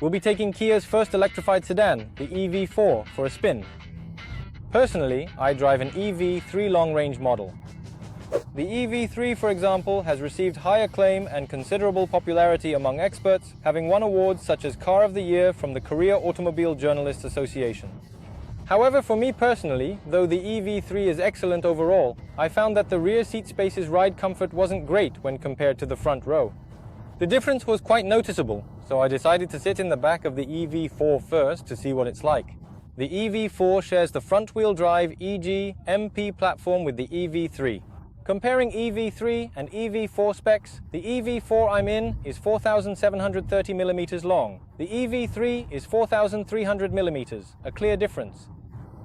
we'll be taking Kia's first electrified sedan, the EV4, for a spin. Personally, I drive an EV3 long-range model. The EV3, for example, has received high acclaim and considerable popularity among experts, having won awards such as Car of the Year from the Korea Automobile Journalists Association. However, for me personally, though the EV3 is excellent overall, I found that the rear seat space's ride comfort wasn't great when compared to the front row. The difference was quite noticeable, so I decided to sit in the back of the EV4 first to see what it's like. The EV4 shares the front-wheel drive EG MP platform with the EV3. Comparing EV3 and EV4 specs, the EV4 I'm in is 4,730 mm long. The EV3 is 4,300 mm, a clear difference.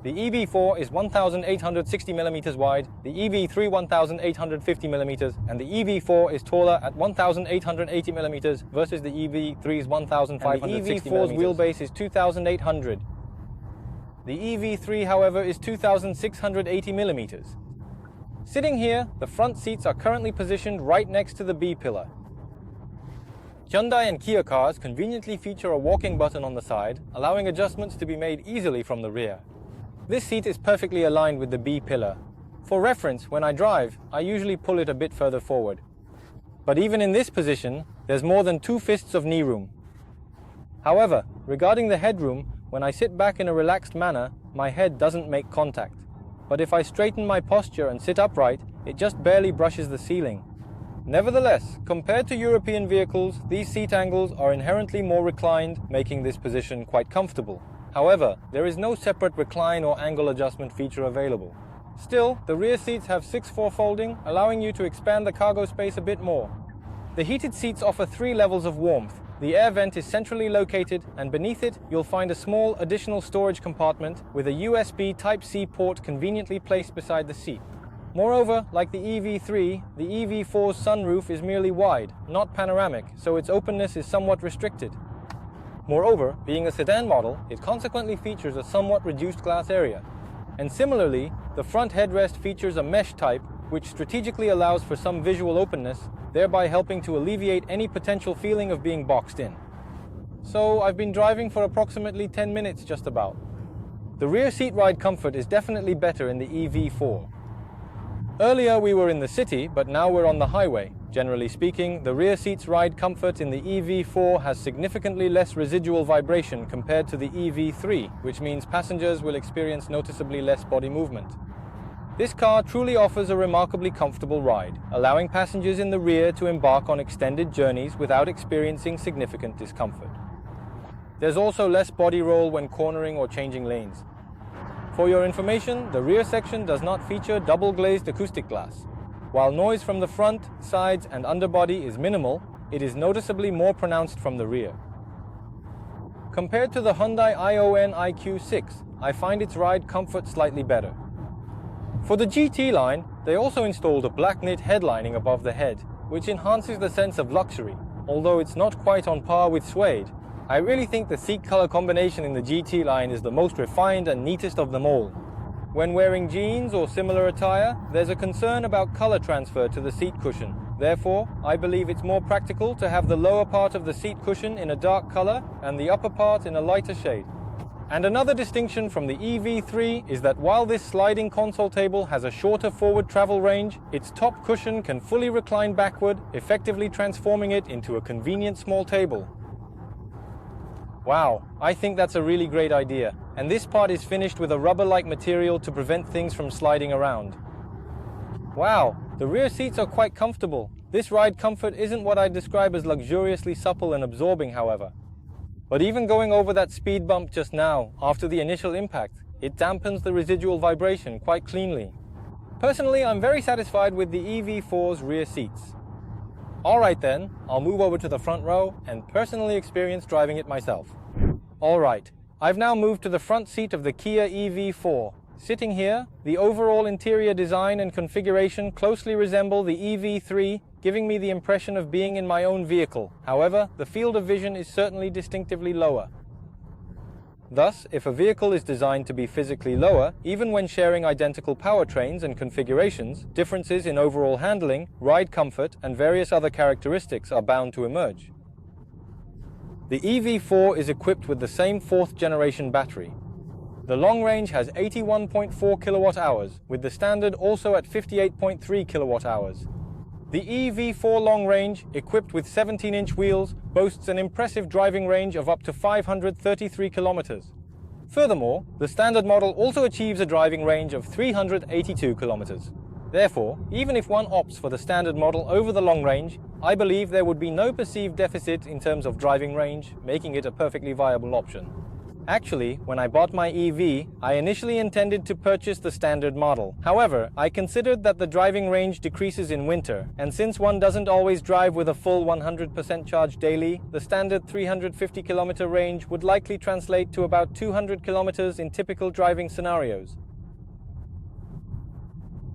The EV4 is 1,860 mm wide, the EV3 1,850 mm, and the EV4 is taller at 1,880 mm versus the EV3's 1,560 mm. The EV4's wheelbase is 2,800. The EV3, however, is 2,680 mm. Sitting here, the front seats are currently positioned right next to the B-pillar. Hyundai and Kia cars conveniently feature a walking button on the side, allowing adjustments to be made easily from the rear. This seat is perfectly aligned with the B-pillar. For reference, when I drive, I usually pull it a bit further forward. But even in this position, there's more than 2 fists of knee room. However, regarding the headroom, when I sit back in a relaxed manner, my head doesn't make contact. But if I straighten my posture and sit upright, it just barely brushes the ceiling. Nevertheless, compared to European vehicles, these seat angles are inherently more reclined, making this position quite comfortable. However, there is no separate recline or angle adjustment feature available. Still, the rear seats have 6/4 folding, allowing you to expand the cargo space a bit more. The heated seats offer 3 levels of warmth. The air vent is centrally located, and beneath it, you'll find a small additional storage compartment with a USB Type-C port conveniently placed beside the seat. Moreover, like the EV3, the EV4's sunroof is merely wide, not panoramic, so its openness is somewhat restricted. Moreover, being a sedan model, it consequently features a somewhat reduced glass area. And similarly, the front headrest features a mesh type, which strategically allows for some visual openness, thereby helping to alleviate any potential feeling of being boxed in. So I've been driving for approximately 10 minutes just about. The rear seat ride comfort is definitely better in the EV4. Earlier we were in the city, but now we're on the highway. Generally speaking, the rear seat's ride comfort in the EV4 has significantly less residual vibration compared to the EV3, which means passengers will experience noticeably less body movement. This car truly offers a remarkably comfortable ride, allowing passengers in the rear to embark on extended journeys without experiencing significant discomfort. There's also less body roll when cornering or changing lanes. For your information, the rear section does not feature double-glazed acoustic glass. While noise from the front, sides, and underbody is minimal, it is noticeably more pronounced from the rear. Compared to the Hyundai ION IQ6, I find its ride comfort slightly better. For the GT line, they also installed a black knit headlining above the head, which enhances the sense of luxury. Although it's not quite on par with suede, I really think the seat color combination in the GT line is the most refined and neatest of them all. When wearing jeans or similar attire, there's a concern about color transfer to the seat cushion. Therefore, I believe it's more practical to have the lower part of the seat cushion in a dark color and the upper part in a lighter shade. And another distinction from the EV3 is that while this sliding console table has a shorter forward travel range, its top cushion can fully recline backward, effectively transforming it into a convenient small table. Wow, I think that's a really great idea. And this part is finished with a rubber-like material to prevent things from sliding around. Wow, the rear seats are quite comfortable. This ride comfort isn't what I'd describe as luxuriously supple and absorbing, however. But even going over that speed bump just now, after the initial impact, it dampens the residual vibration quite cleanly. Personally, I'm very satisfied with the EV4's rear seats. Alright then, I'll move over to the front row and personally experience driving it myself. Alright, I've now moved to the front seat of the Kia EV4. Sitting here, the overall interior design and configuration closely resemble the EV3, giving me the impression of being in my own vehicle. However, the field of vision is certainly distinctively lower. Thus, if a vehicle is designed to be physically lower, even when sharing identical powertrains and configurations, differences in overall handling, ride comfort, and various other characteristics are bound to emerge. The EV4 is equipped with the same 4th generation battery. The long range has 81.4 kilowatt hours, with the standard also at 58.3 kilowatt hours. The EV4 long range, equipped with 17-inch wheels, boasts an impressive driving range of up to 533 kilometers. Furthermore, the standard model also achieves a driving range of 382 kilometers. Therefore, even if one opts for the standard model over the long range, I believe there would be no perceived deficit in terms of driving range, making it a perfectly viable option. Actually, when I bought my EV, I initially intended to purchase the standard model. However, I considered that the driving range decreases in winter, and since one doesn't always drive with a full 100% charge daily, the standard 350 km range would likely translate to about 200 km in typical driving scenarios.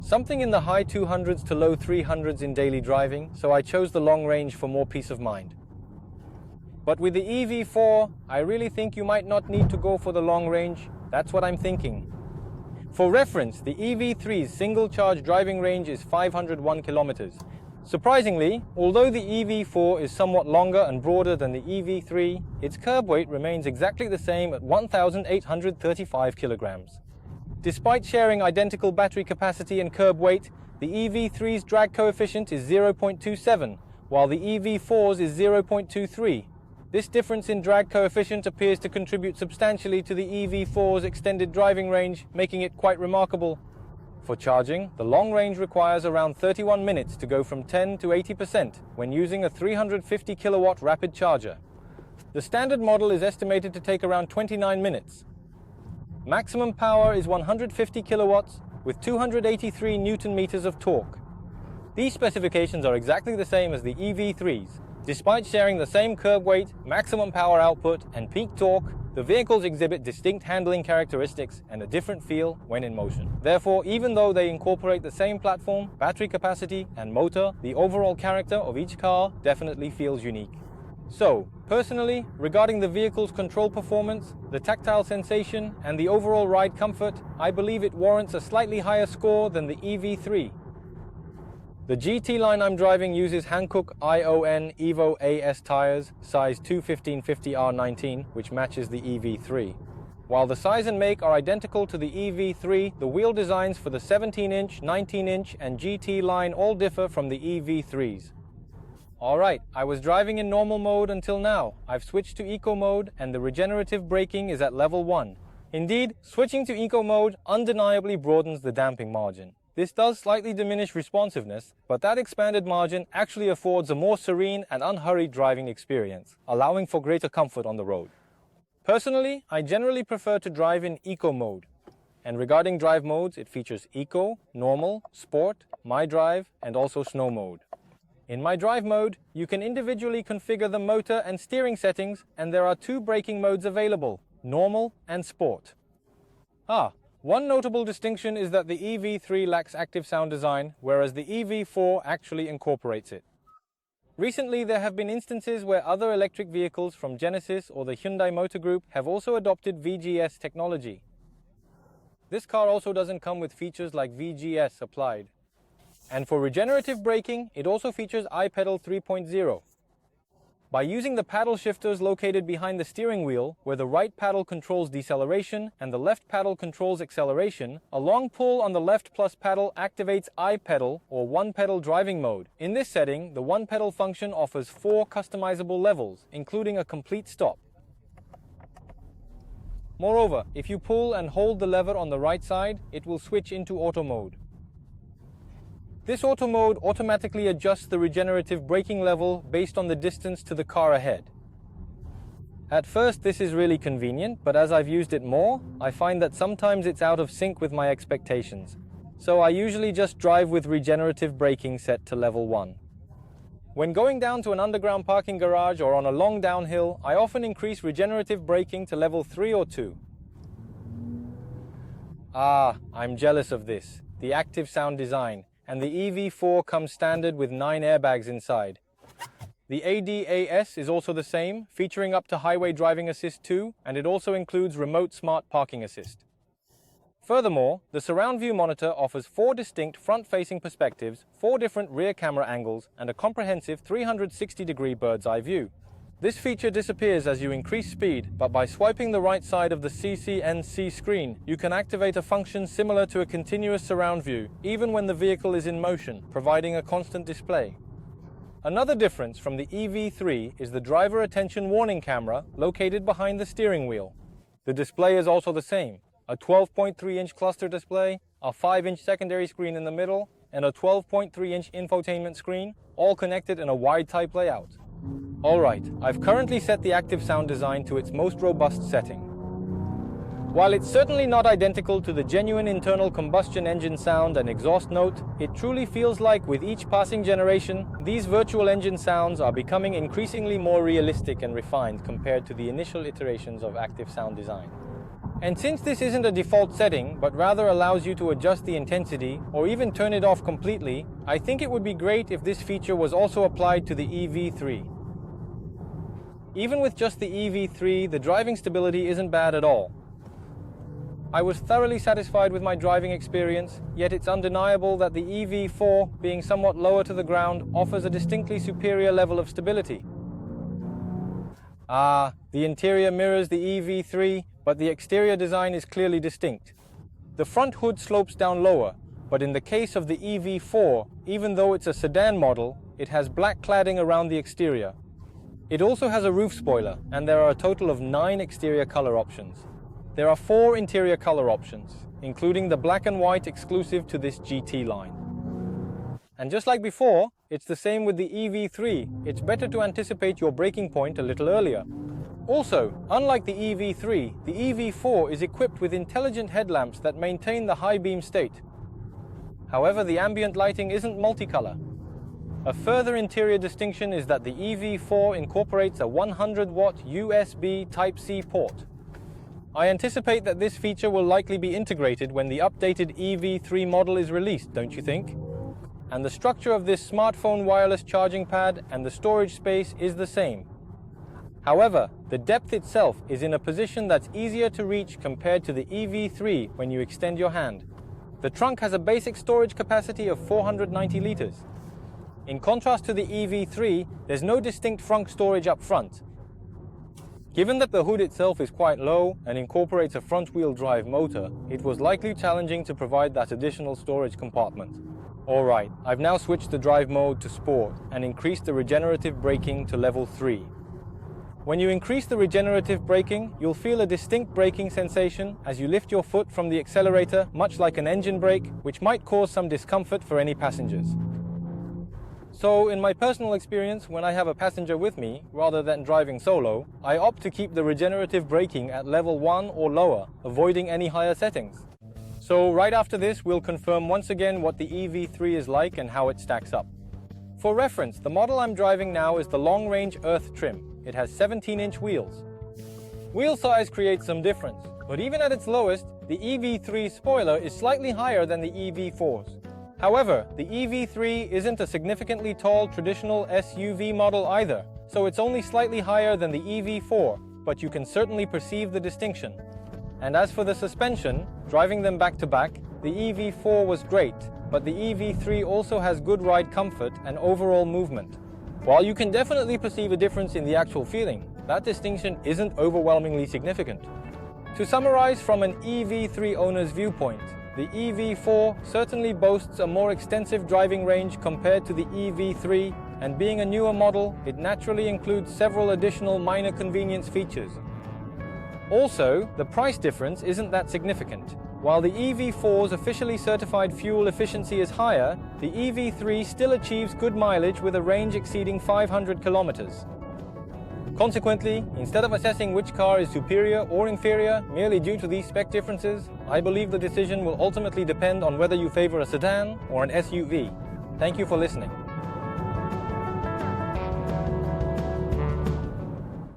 Something in the high 200s to low 300s in daily driving, so I chose the long range for more peace of mind. But with the EV4, I really think you might not need to go for the long range. That's what I'm thinking. For reference, the EV3's single-charge driving range is 501 kilometers. Surprisingly, although the EV4 is somewhat longer and broader than the EV3, its curb weight remains exactly the same at 1,835 kilograms. Despite sharing identical battery capacity and curb weight, the EV3's drag coefficient is 0.27, while the EV4's is 0.23. This difference in drag coefficient appears to contribute substantially to the EV4's extended driving range, making it quite remarkable. For charging, the long range requires around 31 minutes to go from 10 to 80% when using a 350 kilowatt rapid charger. The standard model is estimated to take around 29 minutes. Maximum power is 150 kilowatts with 283 Newton meters of torque. These specifications are exactly the same as the EV3's. Despite sharing the same curb weight, maximum power output, and peak torque, the vehicles exhibit distinct handling characteristics and a different feel when in motion. Therefore, even though they incorporate the same platform, battery capacity, and motor, the overall character of each car definitely feels unique. So, personally, regarding the vehicle's control performance, the tactile sensation, and the overall ride comfort, I believe it warrants a slightly higher score than the EV3. The GT line I'm driving uses Hankook ION Evo AS tires, size 215/50R19, which matches the EV3. While the size and make are identical to the EV3, the wheel designs for the 17-inch, 19-inch, and GT line all differ from the EV3's. Alright, I was driving in normal mode until now. I've switched to eco mode and the regenerative braking is at level 1. Indeed, switching to eco mode undeniably broadens the damping margin. This does slightly diminish responsiveness, but that expanded margin actually affords a more serene and unhurried driving experience, allowing for greater comfort on the road. Personally, I generally prefer to drive in eco mode. And regarding drive modes, it features eco, normal, sport, my drive, and also snow mode. In my drive mode, you can individually configure the motor and steering settings, and there are 2 braking modes available, normal and sport. One notable distinction is that the EV3 lacks active sound design, whereas the EV4 actually incorporates it. Recently, there have been instances where other electric vehicles from Genesis or the Hyundai Motor Group have also adopted VGS technology. This car also doesn't come with features like VGS applied. And for regenerative braking, it also features iPedal 3.0. By using the paddle shifters located behind the steering wheel, where the right paddle controls deceleration and the left paddle controls acceleration, a long pull on the left plus paddle activates iPedal or one-pedal driving mode. In this setting, the one-pedal function offers 4 customizable levels, including a complete stop. Moreover, if you pull and hold the lever on the right side, it will switch into auto mode. This auto mode automatically adjusts the regenerative braking level based on the distance to the car ahead. At first, this is really convenient, but as I've used it more, I find that sometimes it's out of sync with my expectations. So I usually just drive with regenerative braking set to level 1. When going down to an underground parking garage or on a long downhill, I often increase regenerative braking to level 3 or 2. I'm jealous of this, the active sound design. And the EV4 comes standard with 9 airbags inside. The ADAS is also the same, featuring up to Highway Driving Assist 2, and it also includes Remote Smart Parking Assist. Furthermore, the surround view monitor offers 4 distinct front-facing perspectives, 4 different rear camera angles, and a comprehensive 360-degree bird's-eye view. This feature disappears as you increase speed, but by swiping the right side of the CCNC screen, you can activate a function similar to a continuous surround view, even when the vehicle is in motion, providing a constant display. Another difference from the EV3 is the driver attention warning camera located behind the steering wheel. The display is also the same, a 12.3-inch cluster display, a 5-inch secondary screen in the middle, and a 12.3-inch infotainment screen, all connected in a wide-type layout. Alright, I've currently set the active sound design to its most robust setting. While it's certainly not identical to the genuine internal combustion engine sound and exhaust note, it truly feels like with each passing generation, these virtual engine sounds are becoming increasingly more realistic and refined compared to the initial iterations of active sound design. And since this isn't a default setting, but rather allows you to adjust the intensity or even turn it off completely, I think it would be great if this feature was also applied to the EV3. Even with just the EV3, the driving stability isn't bad at all. I was thoroughly satisfied with my driving experience, yet it's undeniable that the EV4, being somewhat lower to the ground, offers a distinctly superior level of stability. The interior mirrors the EV3, but the exterior design is clearly distinct. The front hood slopes down lower, but in the case of the EV4, even though it's a sedan model, it has black cladding around the exterior. It also has a roof spoiler, and there are a total of 9 exterior color options. There are 4 interior color options, including the black and white exclusive to this GT line. And just like before, it's the same with the EV3. It's better to anticipate your braking point a little earlier. Also, unlike the EV3, the EV4 is equipped with intelligent headlamps that maintain the high beam state. However, the ambient lighting isn't multicolor. A further interior distinction is that the EV4 incorporates a 100-watt USB Type-C port. I anticipate that this feature will likely be integrated when the updated EV3 model is released, don't you think? And the structure of this smartphone wireless charging pad and the storage space is the same. However, the depth itself is in a position that's easier to reach compared to the EV3 when you extend your hand. The trunk has a basic storage capacity of 490 liters. In contrast to the EV3, there's no distinct front storage up front. Given that the hood itself is quite low and incorporates a front-wheel drive motor, it was likely challenging to provide that additional storage compartment. Alright, I've now switched the drive mode to Sport and increased the regenerative braking to level 3. When you increase the regenerative braking, you'll feel a distinct braking sensation as you lift your foot from the accelerator, much like an engine brake, which might cause some discomfort for any passengers. So, in my personal experience, when I have a passenger with me, rather than driving solo, I opt to keep the regenerative braking at level 1 or lower, avoiding any higher settings. So, right after this, we'll confirm once again what the EV3 is like and how it stacks up. For reference, the model I'm driving now is the long-range Earth trim. It has 17-inch wheels. Wheel size creates some difference, but even at its lowest, the EV3 spoiler is slightly higher than the EV4's. However, the EV3 isn't a significantly tall traditional SUV model either, so it's only slightly higher than the EV4, but you can certainly perceive the distinction. And as for the suspension, driving them back to back, the EV4 was great, but the EV3 also has good ride comfort and overall movement. While you can definitely perceive a difference in the actual feeling, that distinction isn't overwhelmingly significant. To summarize from an EV3 owner's viewpoint, the EV4 certainly boasts a more extensive driving range compared to the EV3, and being a newer model, it naturally includes several additional minor convenience features. Also, the price difference isn't that significant. While the EV4's officially certified fuel efficiency is higher, the EV3 still achieves good mileage with a range exceeding 500 kilometers. Consequently, instead of assessing which car is superior or inferior merely due to these spec differences, I believe the decision will ultimately depend on whether you favor a sedan or an SUV. Thank you for listening.